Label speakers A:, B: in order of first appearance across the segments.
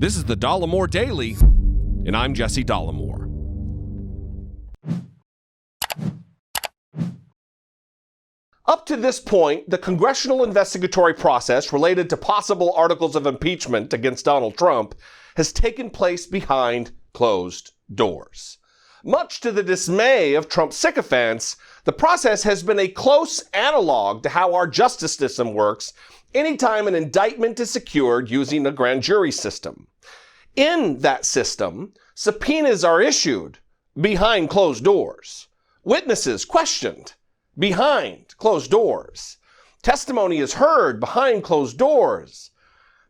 A: This is the Dollemore Daily, and I'm Jesse Dollemore. Up to this point, the congressional investigatory process related to possible articles of impeachment against Donald Trump has taken place behind closed doors. Much to the dismay of Trump sycophants, the process has been a close analog to how our justice system works anytime an indictment is secured using a grand jury system. In that system, subpoenas are issued behind closed doors. Witnesses questioned behind closed doors. Testimony is heard behind closed doors.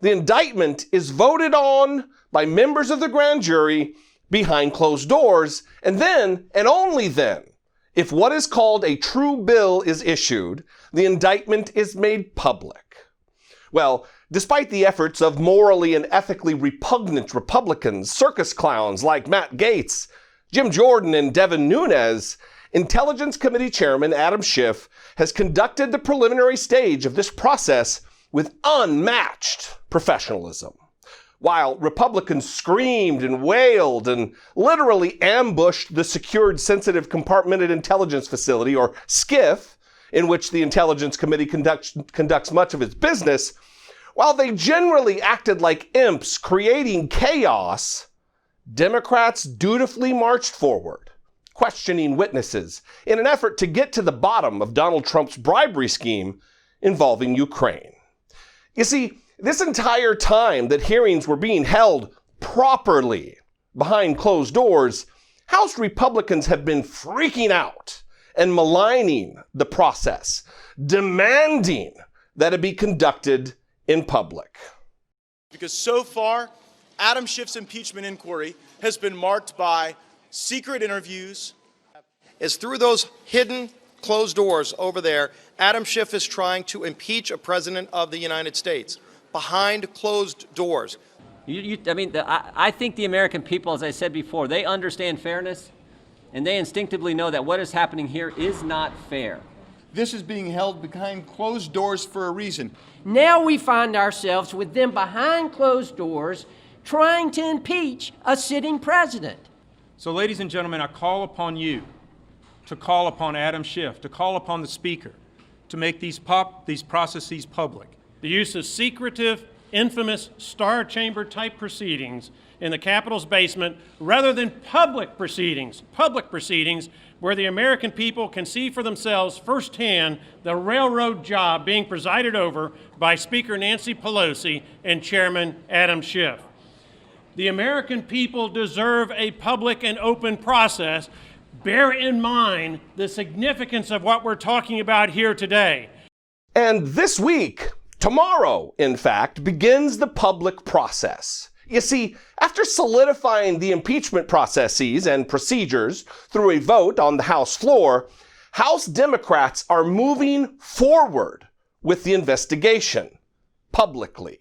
A: The indictment is voted on by members of the grand jury behind closed doors, and then, and only then, if what is called a true bill is issued, the indictment is made public. Well, despite the efforts of morally and ethically repugnant Republicans, circus clowns like Matt Gaetz, Jim Jordan, and Devin Nunes, Intelligence Committee Chairman Adam Schiff has conducted the preliminary stage of this process with unmatched professionalism. While Republicans screamed and wailed and literally ambushed the Secured Sensitive Compartmented Intelligence Facility, or SCIF, in which the Intelligence Committee conducts much of its business, while they generally acted like imps creating chaos, Democrats dutifully marched forward, questioning witnesses in an effort to get to the bottom of Donald Trump's bribery scheme involving Ukraine. You see, this entire time that hearings were being held properly behind closed doors, House Republicans have been freaking out and maligning the process, demanding that it be conducted in public.
B: Because so far, Adam Schiff's impeachment inquiry has been marked by secret interviews.
C: As through those hidden closed doors over there, Adam Schiff is trying to impeach a president of the United States behind closed doors.
D: I think the American people, as I said before, they understand fairness, and they instinctively know that what is happening here is not fair.
E: This is being held behind closed doors for a reason.
F: Now we find ourselves with them behind closed doors trying to impeach a sitting president.
G: So, ladies and gentlemen, I call upon you to call upon Adam Schiff, to call upon the Speaker to make these processes public.
H: The use of secretive, infamous Star Chamber type proceedings in the Capitol's basement rather than public proceedings where the American people can see for themselves firsthand the railroad job being presided over by Speaker Nancy Pelosi and Chairman Adam Schiff. The American people deserve a public and open process. Bear in mind the significance of what we're talking about here today.
A: And this week, tomorrow, in fact, begins the public process. You see, after solidifying the impeachment processes and procedures through a vote on the House floor, House Democrats are moving forward with the investigation publicly,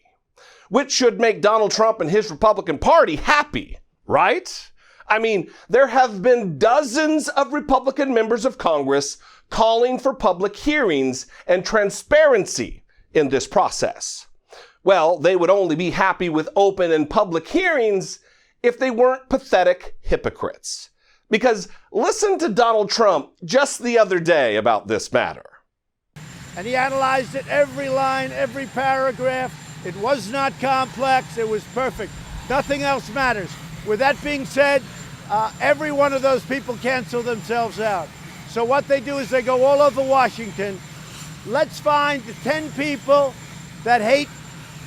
A: which should make Donald Trump and his Republican Party happy, right? I mean, there have been dozens of Republican members of Congress calling for public hearings and transparency in this process. Well, they would only be happy with open and public hearings if they weren't pathetic hypocrites. Because listen to Donald Trump just the other day about this matter.
I: And he analyzed it, every line, every paragraph. It was not complex. It was perfect. Nothing else matters. With that being said, every one of those people cancel themselves out. So what they do is they go all over Washington. Let's find the 10 people that hate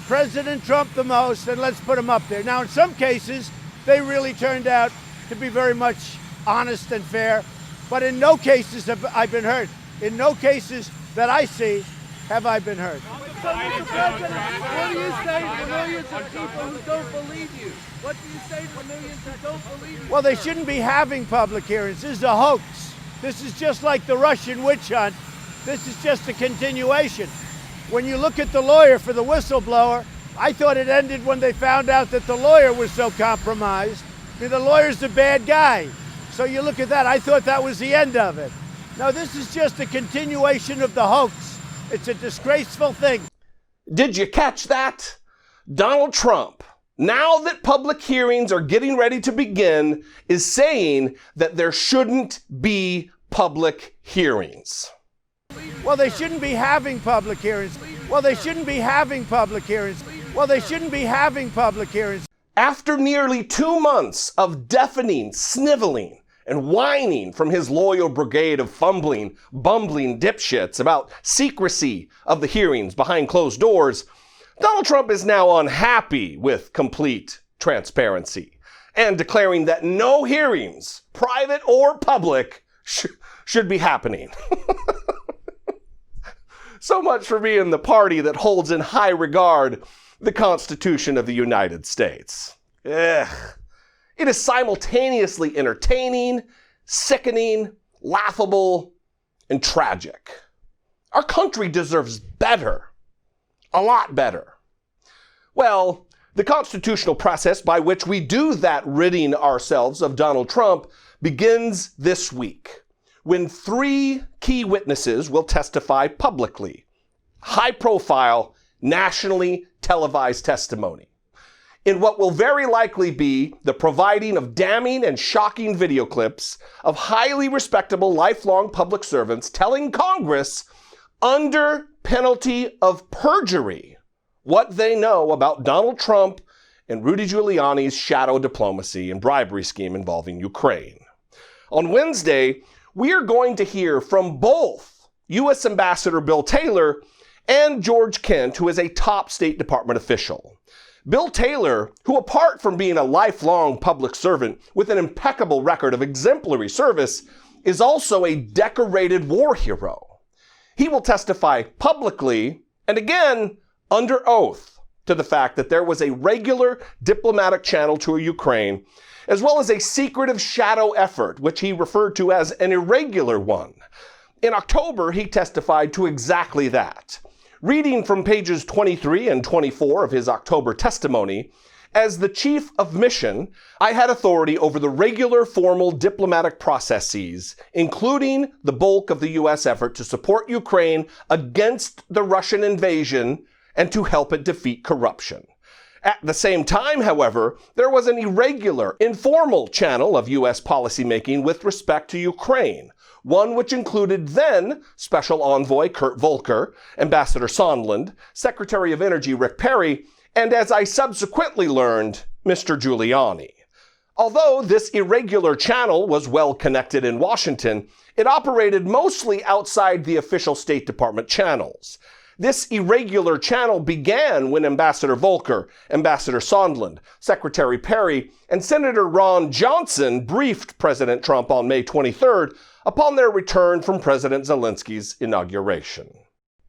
I: President Trump the most, and let's put them up there. Now, in some cases, they really turned out to be very much honest and fair, but in no cases have I been hurt. In no cases that I see have I been hurt.
J: So, Mr. President, what do you say to the millions of people who don't believe you? What do you say to the millions who don't believe you?
I: Well, they shouldn't be having public hearings. This is a hoax. This is just like the Russian witch hunt. This is just a continuation. When you look at the lawyer for the whistleblower, I thought it ended when they found out that the lawyer was so compromised. I mean, the lawyer's the bad guy. So you look at that, I thought that was the end of it. No, this is just a continuation of the hoax. It's a disgraceful thing.
A: Did you catch that? Donald Trump now that public hearings are getting ready to begin, is saying that there shouldn't be public hearings.
I: Well, they shouldn't be having public hearings. Well, they shouldn't be having public hearings. Well, they shouldn't be having public hearings.
A: After nearly 2 months of deafening, sniveling, and whining from his loyal brigade of fumbling, bumbling dipshits about secrecy of the hearings behind closed doors, Donald Trump is now unhappy with complete transparency and declaring that no hearings, private or public, should be happening. So much for being the party that holds in high regard the Constitution of the United States. Ugh. It is simultaneously entertaining, sickening, laughable, and tragic. Our country deserves better. A lot better. Well, the constitutional process by which we do that ridding ourselves of Donald Trump begins this week, when 3 key witnesses will testify publicly. High-profile, nationally televised testimony, in what will very likely be the providing of damning and shocking video clips of highly respectable lifelong public servants telling Congress, under penalty of perjury, what they know about Donald Trump and Rudy Giuliani's shadow diplomacy and bribery scheme involving Ukraine. On Wednesday, we are going to hear from both U.S. Ambassador Bill Taylor and George Kent, who is a top State Department official. Bill Taylor, who apart from being a lifelong public servant with an impeccable record of exemplary service, is also a decorated war hero. He will testify publicly and again under oath to the fact that there was a regular diplomatic channel to Ukraine, as well as a secretive shadow effort, which he referred to as an irregular one. In October, he testified to exactly that. Reading from pages 23 and 24 of his October testimony, as the chief of mission, I had authority over the regular formal diplomatic processes, including the bulk of the U.S. effort to support Ukraine against the Russian invasion and to help it defeat corruption. At the same time, however, there was an irregular, informal channel of U.S. policymaking with respect to Ukraine, one which included then Special Envoy Kurt Volker, Ambassador Sondland, Secretary of Energy Rick Perry, and as I subsequently learned, Mr. Giuliani. Although this irregular channel was well connected in Washington, it operated mostly outside the official State Department channels. This irregular channel began when Ambassador Volker, Ambassador Sondland, Secretary Perry, and Senator Ron Johnson briefed President Trump on May 23rd upon their return from President Zelensky's inauguration.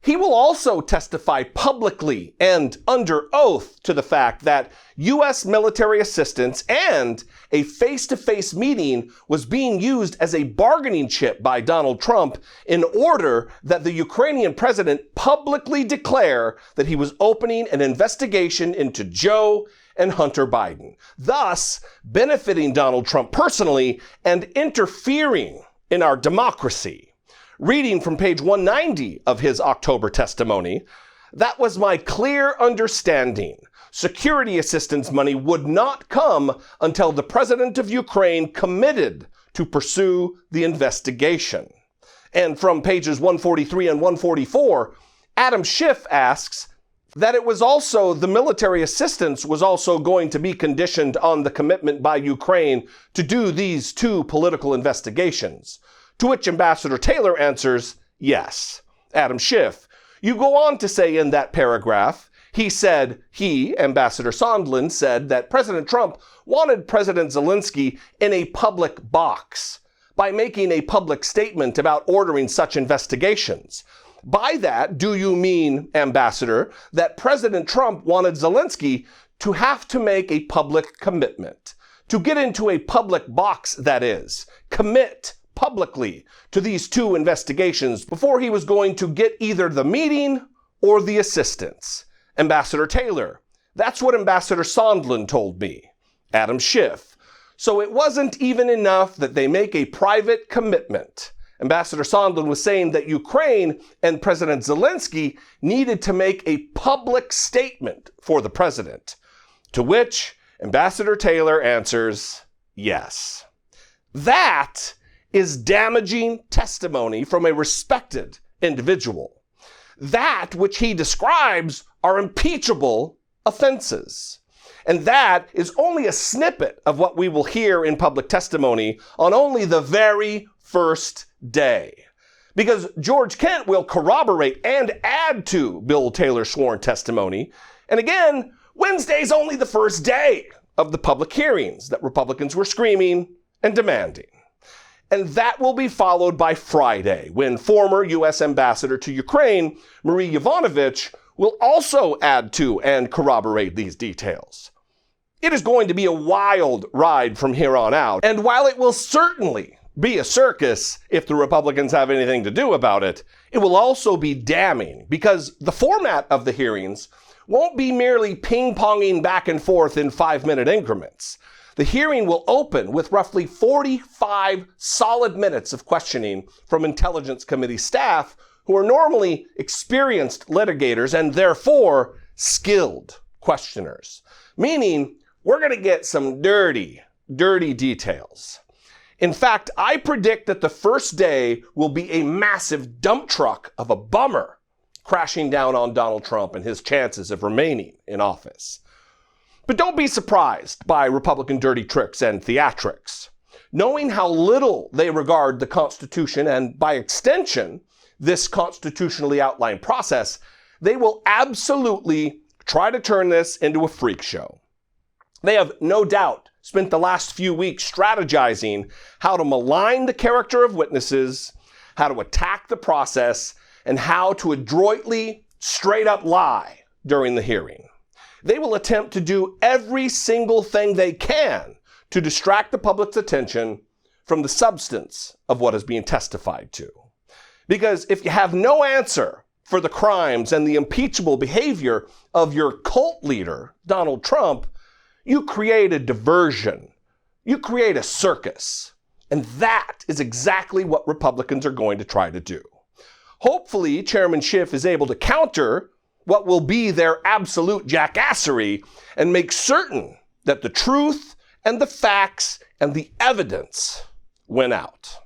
A: He will also testify publicly and under oath to the fact that U.S. military assistance and a face-to-face meeting was being used as a bargaining chip by Donald Trump in order that the Ukrainian president publicly declare that he was opening an investigation into Joe and Hunter Biden, thus benefiting Donald Trump personally and interfering in our democracy. Reading from page 190 of his October testimony, that was my clear understanding. Security assistance money would not come until the president of Ukraine committed to pursue the investigation. And from pages 143 and 144, Adam Schiff asks that it was also the military assistance was also going to be conditioned on the commitment by Ukraine to do these 2 political investigations. To which Ambassador Taylor answers, yes. Adam Schiff, you go on to say in that paragraph, Ambassador Sondland, said that President Trump wanted President Zelensky in a public box by making a public statement about ordering such investigations. By that, do you mean, Ambassador, that President Trump wanted Zelensky to have to make a public commitment? To get into a public box, that is. Commit publicly to these 2 investigations before he was going to get either the meeting or the assistance. Ambassador Taylor, that's what Ambassador Sondland told me. Adam Schiff, so it wasn't even enough that they make a private commitment. Ambassador Sondland was saying that Ukraine and President Zelensky needed to make a public statement for the president. To which Ambassador Taylor answers, yes. That is damaging testimony from a respected individual. That which he describes are impeachable offenses. And that is only a snippet of what we will hear in public testimony on only the very first day. Because George Kent will corroborate and add to Bill Taylor's sworn testimony. And again, Wednesday's only the first day of the public hearings that Republicans were screaming and demanding. And that will be followed by Friday, when former U.S. Ambassador to Ukraine, Marie Yovanovitch, will also add to and corroborate these details. It is going to be a wild ride from here on out, and while it will certainly be a circus if the Republicans have anything to do about it, it will also be damning, because the format of the hearings won't be merely ping-ponging back and forth in 5-minute increments. The hearing will open with roughly 45 solid minutes of questioning from Intelligence Committee staff who are normally experienced litigators and therefore skilled questioners. Meaning, we're going to get some dirty details. In fact, I predict that the first day will be a massive dump truck of a bummer crashing down on Donald Trump and his chances of remaining in office. But don't be surprised by Republican dirty tricks and theatrics. Knowing how little they regard the Constitution and, by extension, this constitutionally outlined process, they will absolutely try to turn this into a freak show. They have no doubt spent the last few weeks strategizing how to malign the character of witnesses, how to attack the process, and how to adroitly, straight up lie during the hearing. They will attempt to do every single thing they can to distract the public's attention from the substance of what is being testified to. Because if you have no answer for the crimes and the impeachable behavior of your cult leader, Donald Trump, you create a diversion. You create a circus. And that is exactly what Republicans are going to try to do. Hopefully, Chairman Schiff is able to counter what will be their absolute jackassery and make certain that the truth and the facts and the evidence win out.